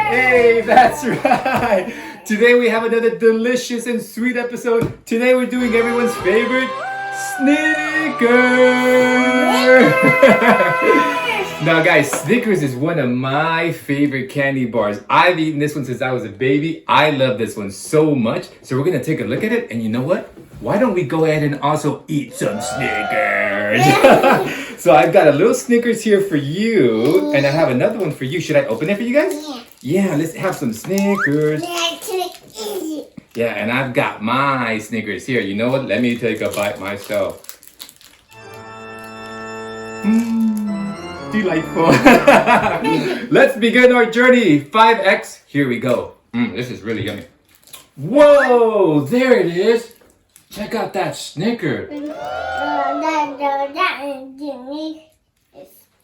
Hey, that's right. Today we have another delicious and sweet episode. Today we're doing everyone's favorite Snickers. Now guys, Snickers is one of my favorite candy bars. I've eaten this one since I was a baby. I love this one so much. So we're gonna take a look at it, and you know what? Why don't we go ahead and also eat some Snickers? So I've got a little Snickers here for you, and I have another one for you. Should I open it for you guys? Yeah, let's have some Snickers. Yeah, and I've got my Snickers here. You know what? Let me take a bite myself. Delightful. Let's begin our journey. 5X. Here we go. This is really yummy. Whoa, there it is. Check out that Snicker.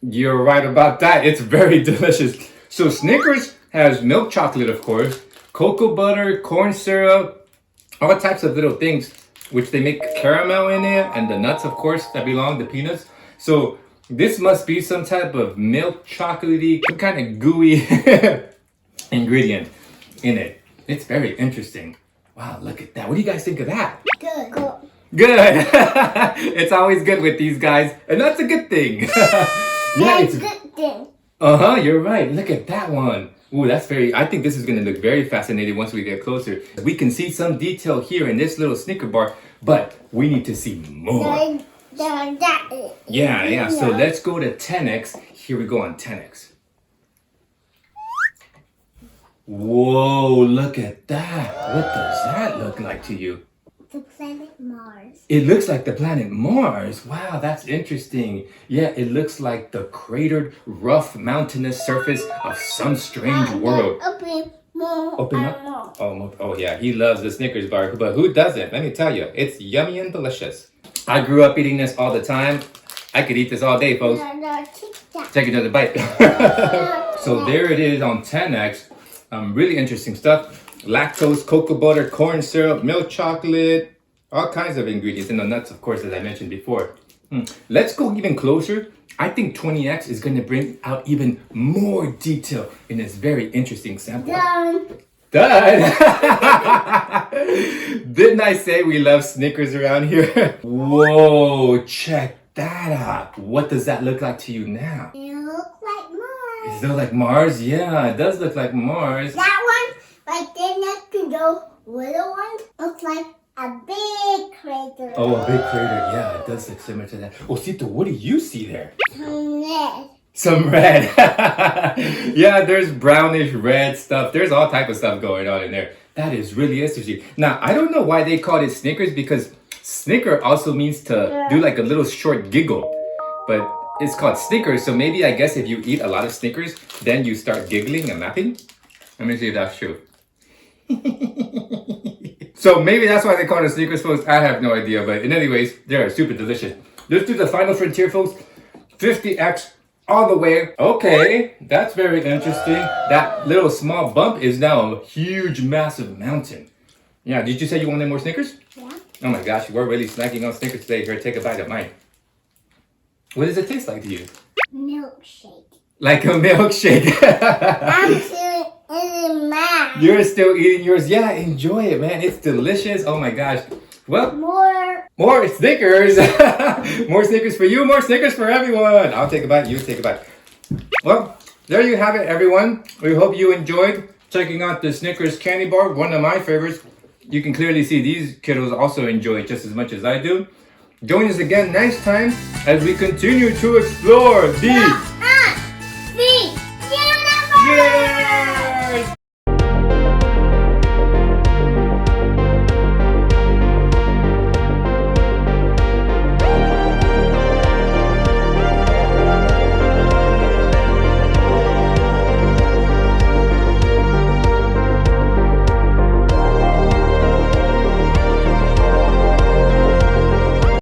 You're right about that. It's very delicious. So Snickers has milk chocolate, of course, cocoa butter, corn syrup, all types of little things, which they make caramel in it, and the nuts, of course, that belong, the peanuts. So this must be some type of milk chocolatey, some kind of gooey ingredient in it. It's very interesting. Wow, look at that. What do you guys think of that? Good. Good. It's always good with these guys, and that's a good thing. Yeah, it's a good thing. You're right. Look at that one. Ooh, that's I think this is going to look very fascinating once we get closer. We can see some detail here in this little Snicker bar, but we need to see more. Yeah. So let's go to 10X. Here we go on 10X. Whoa, look at that. What does that look like to you? The planet Mars. It looks like the planet Mars. Wow, that's interesting. Yeah, it looks like the cratered, rough, mountainous surface of some strange world. Open up. Oh yeah, he loves the Snickers bar, but who doesn't? Let me tell you, it's yummy and delicious. I grew up eating this all the time. I could eat this all day, folks. Take another bite. So there it is on 10X. Really interesting stuff. Lactose, cocoa butter, corn syrup, milk chocolate, all kinds of ingredients, and the nuts, of course, as I mentioned before. Let's go even closer. I think 20X is going to bring out even more detail in this very interesting sample. Done. Didn't I say we love Snickers around here? Whoa, check that out. What does that look like to you now? It looks like Mars. Does it look like Mars? Yeah, it does look like Mars. That one, right there next to those little ones, looks like a big crater. Oh, a big crater. Yeah, it does look similar to that. Oh, Sito, what do you see there? Some red. Yeah, there's brownish red stuff. There's all type of stuff going on in there. That is really interesting. Now, I don't know why they call it Snickers, because Snicker also means to do like a little short giggle. But it's called Snickers, so maybe I guess if you eat a lot of Snickers, then you start giggling and laughing. Let me see if that's true. So maybe that's why they call it Snickers, folks. I have no idea, but anyways, they're super delicious. Let's do the final frontier, folks. 50X all the way. Okay, that's very interesting. That little small bump is now a huge, massive mountain. Yeah, did you say you wanted more Snickers? Yeah. Oh my gosh, we're really snacking on Snickers today. Here, take a bite of mine. What does it taste like to you? Milkshake. Like a milkshake. I'm still eating mine. You're still eating yours. Yeah, enjoy it, man. It's delicious. Oh my gosh. Well, more Snickers. More Snickers for you, more Snickers for everyone. I'll take a bite, you take a bite. Well, there you have it, everyone. We hope you enjoyed checking out the Snickers Candy Bar, one of my favorites. You can clearly see these kiddos also enjoy it just as much as I do. Join us again next time as we continue to explore the